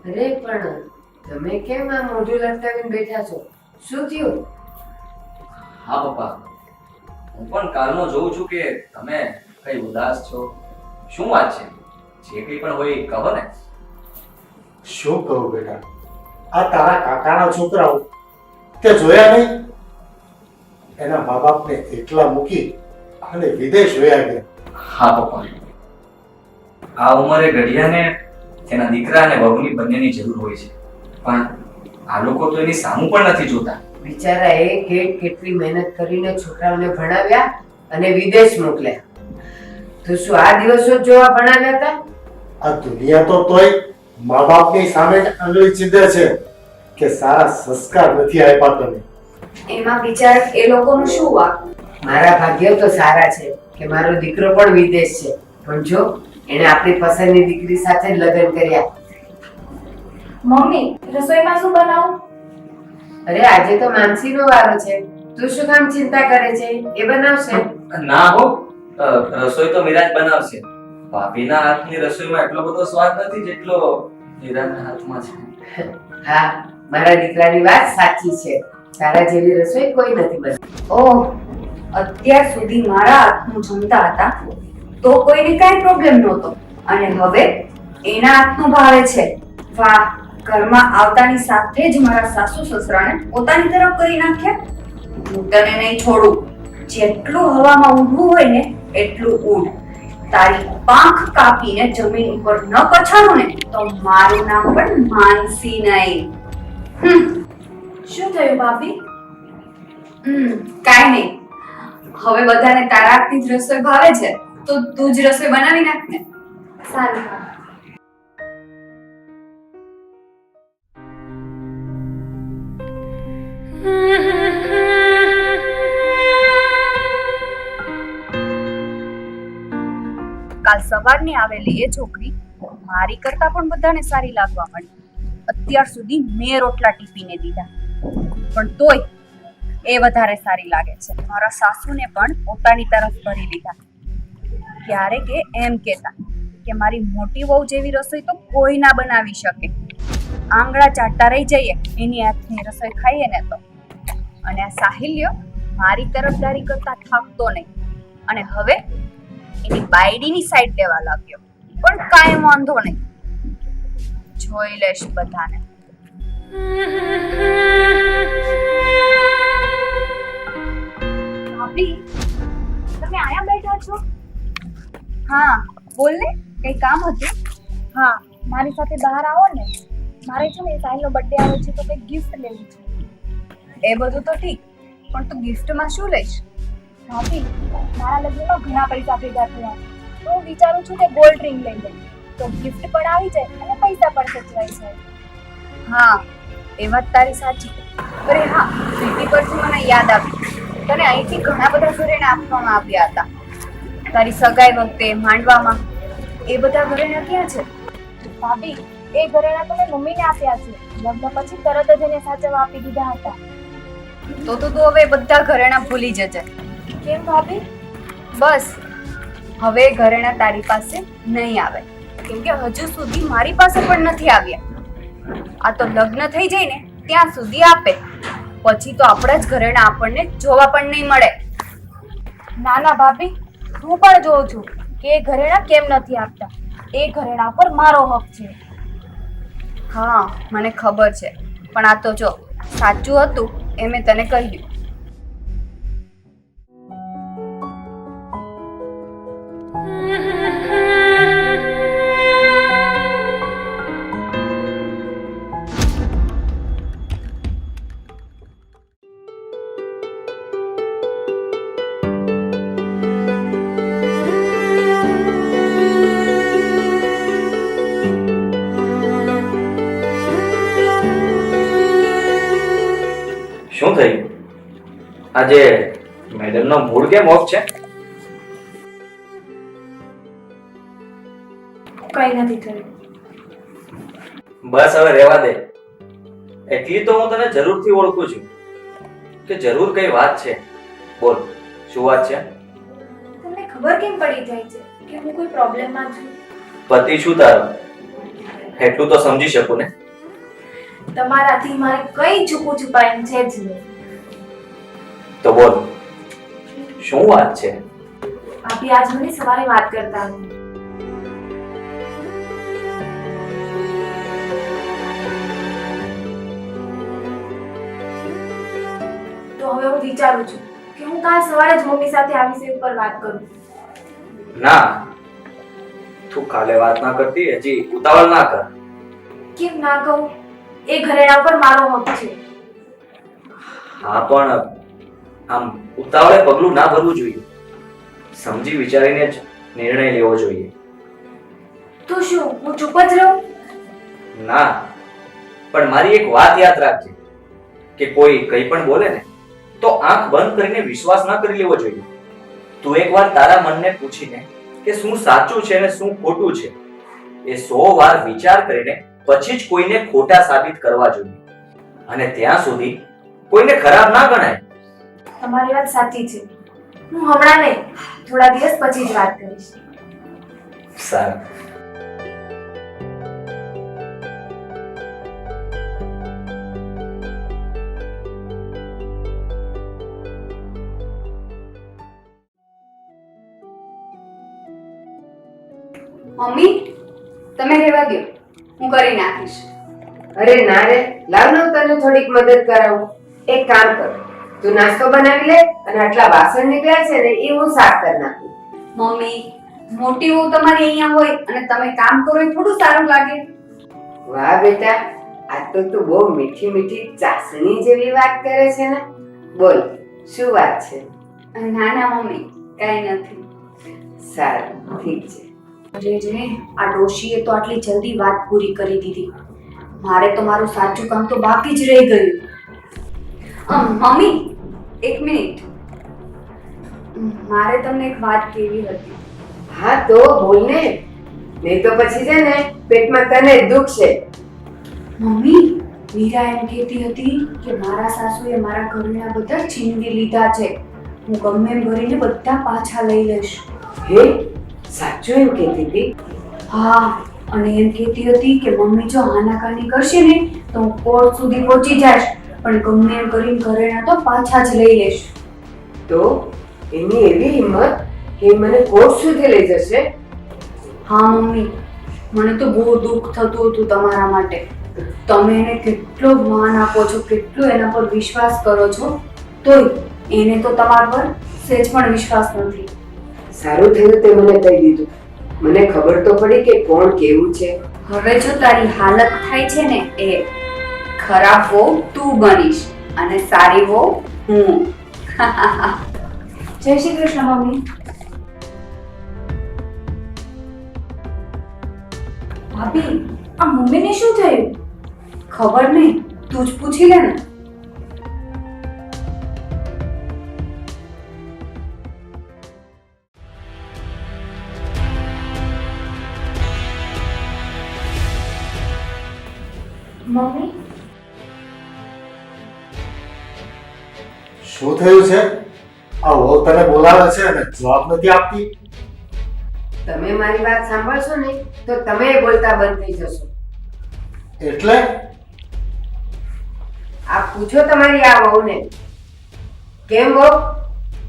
અરે પણ તમે કેમ આ મોઢું લટકાવીને બેઠા છો? શું થયું? હા પપ્પા, હું પણ કાલનો જોઉં છું કે તમે કઈ ઉદાસ છો. શું વાત છે? જે કંઈ પણ હોય એ કહો ને. શું કહું બેટા, આ તારા કાકાના છોકરાઓ તે જોયા નહીં? એના મા બાપને એકલા મૂકી અને વિદેશ વયા ગયા. હા પપ્પા, આ ઉંમરે ઘડિયાને તેના દીકરા અને વહુની બંનેની જરૂર હોય છે, પણ આ લોકો તો એની સામું પણ નથી જોતા. બિચારા એ કેટલી મહેનત કરીને છોકરાઓને ભણાવ્યા અને વિદેશ મોકલ્યા. તો શું આ દિવસો જ જોવા ભણાવ્યા હતા? આ દુનિયા તો તોય મા બાપની સામે જ આંગળી ચીંધે છે કે સારા સંસ્કાર નથી આપ્યા તમે. એમાં બિચાર એ લોકોનું શું વાંક? મારા ભાગ્ય તો સારા છે કે મારો દીકરો પણ વિદેશ છે, પણ જો એને આપણી પસંદની દીકરી સાથે જ લગ્ન કર્યા. મમ્મી, રસોઈમાં શું બનાવું? અરે આજે તો માનસીનો વારો છે, તું શું કામ ચિંતા કરે છે? એ બનાવશે. ના હો, રસોઈ તો વિરાજ બનાવશે. ભાભીના હાથની રસોઈમાં એટલો બધો સ્વાદ નથી જેટલો વિરાજના હાથમાં છે. હા, મારા દીકરાની વાત સાચી છે. તારા જેવી રસોઈ કોઈ નથી બનાવી. ઓહ, અત્યાર સુધી મારા હાથનું જમતા હતા તો કોઈને કાંઈ પ્રોબ્લેમ નહોતો, અને હવે એના હાથનું ભાવે છે. વાહ, ઘરમાં આવતાની સાથે જ મારા સાસુ સસરાને પોતાની તરફ કરી નાખ્યા. હું તને નહીં છોડું. જેટલું હવામાં ઊડવું હોય ને એટલું ઉડ. તારી પાંખ કાપીને જમીન ઉપર ન પછાડું ને તો મારું નામ પણ માનસી નહીં. શું થયું ભાભી? કાંઈ નહીં. હવે બધાને તારા હાથની જ રસોઈ ભાવે છે તો તું જ રસોઈ બનાવી નાખ ને. સારું. કાલ સવારની આવેલી એ છોકરી મારી કરતા પણ બધાને સારી લાગવા માંડી. અત્યાર સુધી મેં રોટલા ટીપીને દીધા, પણ તોય એ વધારે સારી લાગે છે. મારા સાસુને પણ પોતાની તરફ ભરી લીધા. ક્યારેક એ એમ કહેતા કે મારી મોટી વહુ જેવી રસોઈ તો કોઈ ના બનાવી શકે. આંગળા ચાટતા રહી જઈએ એની હાથની રસોઈ ખાઈએ ને તો. અને આ સાહિલ્ય મારી તરફદારી કરતા થાકતો નહીં, અને હવે એની બાયડીની સાઈડ લેવા લાગ્યો. પણ કાંઈ વાંધો નહીં, જોઈ લેશ બધાને. ભાભી, તમે આયા બેઠા છો? હા, બોલ ને, કઈ કામ હતું? હા, મારી સાથે બહાર આવો ને. મારે છે ને સાહિલનો બર્થડે આવે છે તો કઈ ગિફ્ટ લેવી છે. એ બધું તો ઠીક, પણ તું ગિફ્ટમાં શું લઈશ? ભાભી, મારા લગ્નમાં ઘણા પૈસા ભેગા થયા, તો હું વિચારું છું કે ગોલ્ડ રિંગ લઈ લઉં, તો ગિફ્ટ પણ આવી જાય અને પૈસા પણ સચવાઈ જાય. હા, એ વાત તારી સાચી. અરે હા, સિટી પરથી મને યાદ આવ્યું, તને અહીંથી ઘણા બધા ઘરેણા આપવામાં આવ્યા હતા તારી સગાઈ વખતે, માંડવામાં. એ બધા ઘરેણા ક્યાં છે? ભાભી, એ ઘરેણા તો મેં મમ્મીને આપ્યા છે. લગ્ન પછી તરત જ એને સાચવવા આપી દીધા હતા. તો તું હવે બધા ઘરેણા ભૂલી જજે. કેમ ભાભી? બસ, હવે ઘરેણા તારી પાસે નહીં આવે, કેમ કે હજુ સુધી મારી પાસે પણ નથી આવ્યા. આ તો લગ્ન થઈ જાય ને ત્યાં સુધી આપે, પછી તો આપણા જ ઘરેણા આપણને જોવા પણ નહીં મળે. ના ના ભાભી, હું પણ જોઉં છું કે એ ઘરેણા કેમ નથી આપતા. એ ઘરેણા પર મારો હક છે. હા, મને ખબર છે, પણ આ તો જો સાચું હતું એ મેં તને કહ્યું. શું થયું? આજે મેડમનો મૂડ કેમ ઓફ છે? કઈ નથી થયું. બસ હવે રહેવા દે. એટલી તો હું તને જરૂરથી ઓળખું છું કે જરૂર કઈ વાત છે. બોલ, શું વાત છે? તમને ખબર કેમ પડી જાય છે કે હું કોઈ પ્રોબ્લેમમાં છું? પતિ શું તારો? એટલું તો સમજી શકું ને. તમારાથી મારે કઈ છુપાઈને છે જ નહીં. તો બોલ, શું વાત છે? ભાભી આજ મને સવારે વાત કરતા હતા. તો હવે હું વિચારું છું કે હું કાલ સવારે જ મમ્મી સાથે આ વિષય ઉપર વાત કરું. ના, તું કાલે વાત ના કરતી, હજી ઉતાવળ ના કર. કેમ ના કહું? એ ઘરેણા પર મારો હક છે. હા, પણ આમ ઉતાવળે પગલું ના ભરવું જોઈએ. સમજી વિચારીને જ નિર્ણય લેવો જોઈએ. તો શું હું ચૂપ જ રહું? ના, પણ મારી એક વાત યાદ રાખજે કે કોઈ કંઈ પણ બોલે ને તો આંખ બંધ કરીને વિશ્વાસ ના કરી લેવો જોઈએ. તું એકવાર તારા મનને પૂછીને કે શું સાચું છે અને શું ખોટું છે એ 100 વાર વિચાર કરીને પછી જ કોઈને ખોટા સાબિત કરવા જોઈએ. અને ત્યાં સુધી કોઈને ખરાબ ના ગણાય. તમારી વાત સાચી છે. હું હમણાં નહીં, થોડા દિવસ પછી જ વાત કરીશ. સારું. મમ્મી, તમે રહેવા દો, હું કરી નાખીશ. અરે ના રે, લાવ ને હું તને થોડીક મદદ કરાવું. એક કામ કર, તું નાસ્તો બનાવી લે અને આટલા વાસણ નીકળ્યા છે ને એ હું સાફ કરી નાખું. મમ્મી, મોટી વહુ તમારી અહીંયા હોય અને તમે કામ કરો એ થોડું સારું લાગે. વાહ બેટા, આજ તો તું બહુ મીઠી મીઠી ચાસણી જેવી વાત કરે છે ને. બોલ, શું વાત છે? ના ના મમ્મી, કાંઈ નથી. સારું, ઠીક છે. અરે રે, આ ડોશીએ તો આટલી જલ્દી વાત પૂરી કરી દીધી. મારે તો મારું સાચું કામ તો બાકી જ રહી ગયું. મમ્મી, એક મિનિટ, મારે તમને એક વાત કહેવી હતી. હા તો બોલ ને, નહીં તો પછી છે ને પેટમાં તને જ દુખ છે. મમ્મી, મીરા એમ કહેતી હતી કે મારા સાસુએ મારા ઘરના બધા છીનવી લીધા છે. હું ગમે એમ ભરીને બધા પાછા લઈ લઈશ. હે, સાચું એમ કહેતી હતી? હા, અને એમ કહેતી હતી કે મમ્મી જો આનાકાની કરશે ને તો હું કોર્ટ સુધી પહોંચી જઈશ, પણ ગમે એમ કરીને ઘરેણા તો પાછા જ લઈ લઈશ. તો એની એવી હિંમત કે મને કોર્ટ સુધી લઈ જશે? હા મમ્મી, મને તો બહુ દુઃખ થતું હતું તમારા માટે. તમે એને કેટલો માન આપો છો, કેટલો એના પર વિશ્વાસ કરો છો, તોય એને તો તમારા પર સહેજ પણ વિશ્વાસ નથી. સારું થયું તે મને કહી દીધું. મને ખબર તો પડી કે કોણ કેવું છે. હવે જો તારી હાલત થાય છે ને એ ખરાબ વહુ તું બનીશ અને સારી વહુ હું. જય શ્રી કૃષ્ણ મમ્મી. ભાભી, આ મમ્મીને શું થયું? ખબર નહીં, તું જ પૂછી લે ને. મમ્મી, શું થયું છે? આ વહુ તને બોલાવે છે અને જવાબ નથી આપતી. તમે મારી વાત સાંભળશો ને તો તમે બોલતા બંધ થઈ જશો. એટલે આ પૂછો તમારી આ વહુને. કેમ વહુ,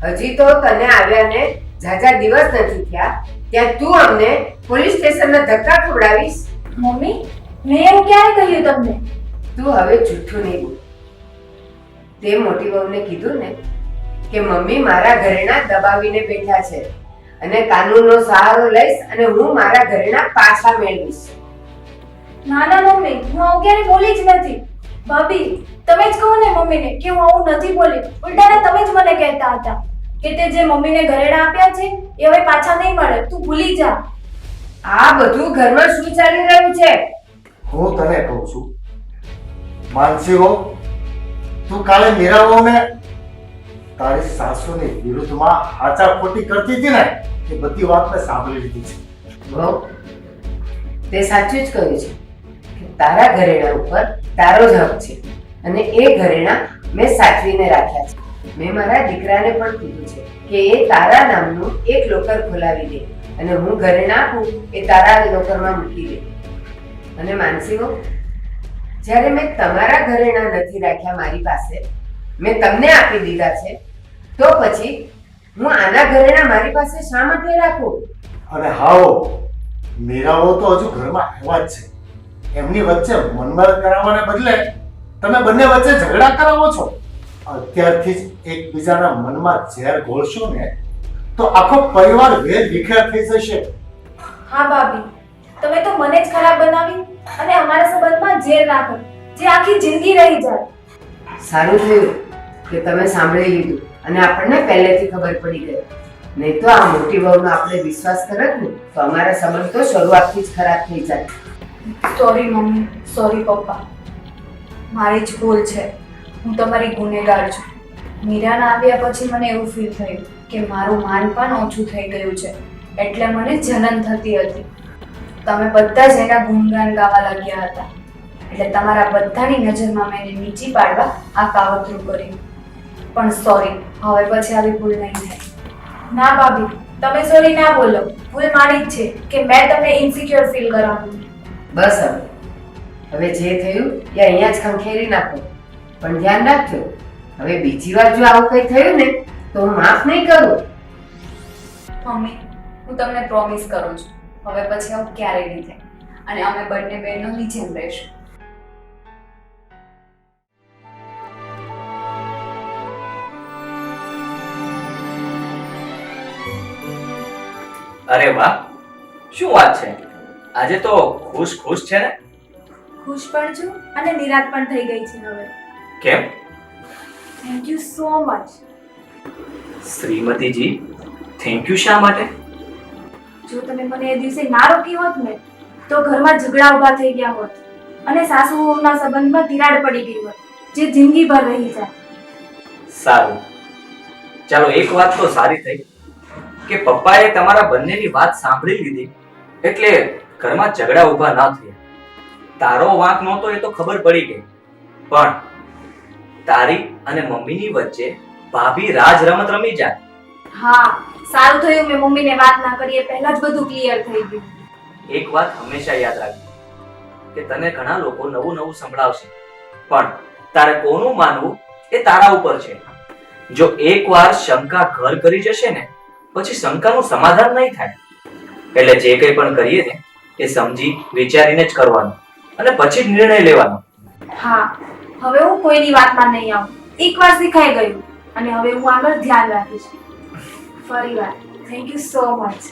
હજી તો તને આવ્યાને ઝાઝા દિવસ નથી થયા ત્યાં તું અમને પોલીસ સ્ટેશનના ધક્કા ખવડાવીશ? મમ્મી, મેં એવું ક્યારે કહ્યું તમને? તું હવે જૂઠું નહીં બોલ. તે મોટી વહુને કીધું ને કે મમ્મી મારા ઘરેણા દબાવીને બેઠા છે અને કાનૂનનો સહારો લઈશ અને હું મારા ઘરેણા પાછા મેળવીશ. ના ના મમ્મી, હું આવું ક્યારે બોલી જ નથી. ભાભી, તમે જ કહો ને મમ્મીને કે હું આવું નથી બોલી. ઉલટાને તમે જ મને કહેતા હતા કે તે જે મમ્મીને ઘરેણા આપ્યા છે એ હવે પાછા નહીં મળે, તું ભૂલી જા. આ બધું ઘરમાં શું ચાલી રહ્યું છે? હું તને કહું છું, માનસી હો, તું કાલે મીરા વહુને તારી સાસુની વિરુદ્ધમાં આચાર ખોટી કરતી હતી ને એ બધી વાત મેં સાંભળી લીધી છે. વહુ, તે સાચું જ કહ્યું છે કે તારા ઘરેણા ઉપર તારો જ હક છે અને એ ઘરેણા મેં સાચવીને રાખ્યા છે. મેં મારા દીકરાને પણ કીધું છે કે એ તારા નામનું એક લોકર ખોલાવી દે અને હું ઘરેણા આપું એ તારા લોકરમાં મૂકી દે. અને માનસીઓ, જ્યારે મેં તમારા ઘરેણા નથી રાખ્યા મારી પાસે, મેં તમને આપી દીધા છે, તો પછી હું આના ઘરેણા મારી પાસે શા માટે રાખું? અને હાઓ, મીરાઓ તો હજુ ઘરમાં આવ્યા જ છે. એમની વચ્ચે મનમાર કરાવવાને બદલે તમે બંને વચ્ચે ઝઘડા કરાવો છો. અત્યારથી જ એકબીજાના મનમાં ઝેર ઘોળશો ને તો આખો પરિવાર વેર વિખેર થઈ જશે. હા ભાભી, તમે તો મને જ ખરાબ બનાવી અને અમારા સંબંધમાં ઝેર નાખો, જે આખી જિંદગી રહી જાય. સારું થયું કે તમે સાંભળી લીધું અને આપણને પહેલેથી ખબર પડી ગઈ. નહીં તો આ મોટી વહુનો આપણે વિશ્વાસ કરત ને તો અમારા સંબંધ તો શરૂઆતથી જ ખરાબ થઈ જાય. સોરી મમ્મી, સોરી પપ્પા, મારી જ ભૂલ છે. હું તમારી ગુનેગાર છું. મીરાના આવ્યા પછી મને એવું ફીલ થયું કે મારું માન પણ ઓછું થઈ ગયું છે, એટલે મને જલન થતી હતી. તમે બધા જ એના ગુણગાન ગાવા લાગ્યા હતા, એટલે તમારા બધાની નજરમાં મેં એને નીચી પાડવા આ કાવતરું કર્યું. પણ સોરી, હવે પછી આવી ભૂલ નહીં થાય. ના ભાભી, તમે સોરી ના બોલો. ભૂલ મારી જ છે કે મેં તમને ઇન્સિક્યોર ફીલ કરાવ્યું. બસ હવે જે થયું એ અહીંયા જ ખંખેરી નાખો. પણ ધ્યાન રાખજો, હવે બીજી વાર જો આવું કંઈ થયું ને તો હું માફ નહીં કરું. મમ્મી, હું તમને પ્રોમિસ કરું છું, હવે પછી આવું ક્યારેય નહીં થાય અને અમે બંને બહેનો નીચે જ રહીશું. અરે વાહ, શું વાત છે! આજે તો ખુશ ખુશ છે ને? ખુશ પણ છું અને નિરાશ પણ થઈ ગઈ છે હવે. કેમ? Thank you so much. શ્રીમતીજી, થેન્ક યુ શા માટે? જો તમે મને એ દિવસે ના રોકી હોત ને તો ઘરમાં ઝઘડા ઊભા થઈ ગયા હોત અને સાસુ વહુના સંબંધમાં તિરાડ પડી ગઈ હોત, જે જિંદગીભર રહી જાય. સારું, ચાલો એક વાત તો સારી થઈ કે પપ્પાએ તમારા બંનેની વાત સાંભળી લીધી, એટલે ઘરમાં ઝઘડા ઊભા ના થયા. તારો વાંક નહોતો એ તો ખબર પડી ગઈ, પણ તારી અને મમ્મીની વચ્ચે ભાભી રાજ રમત રમી જાય. હા, સારું થયું મેં મમ્મીને વાત ના કરી, એ પહેલા જ બધું ક્લિયર થઈ ગયું. એક વાત હંમેશા યાદ રાખજે કે તને ઘણા લોકો નવું નવું સંભળાવશે, પણ તારે કોનું માનવું એ તારા ઉપર છે. જો એકવાર શંકા ઘર કરી જશે ને પછી શંકાનું સમાધાન નહીં થાય. એટલે જે કંઈ પણ કરીએ ને એ સમજી વિચારીને જ કરવાનું અને પછી જ નિર્ણય લેવાનો. હા, હવે હું કોઈની વાતમાં નહીં આવું. એકવાર શીખાઈ ગયું અને હવે હું આગળ ધ્યાન રાખીશ. ફરીવાર થેન્ક યુ સો મચ.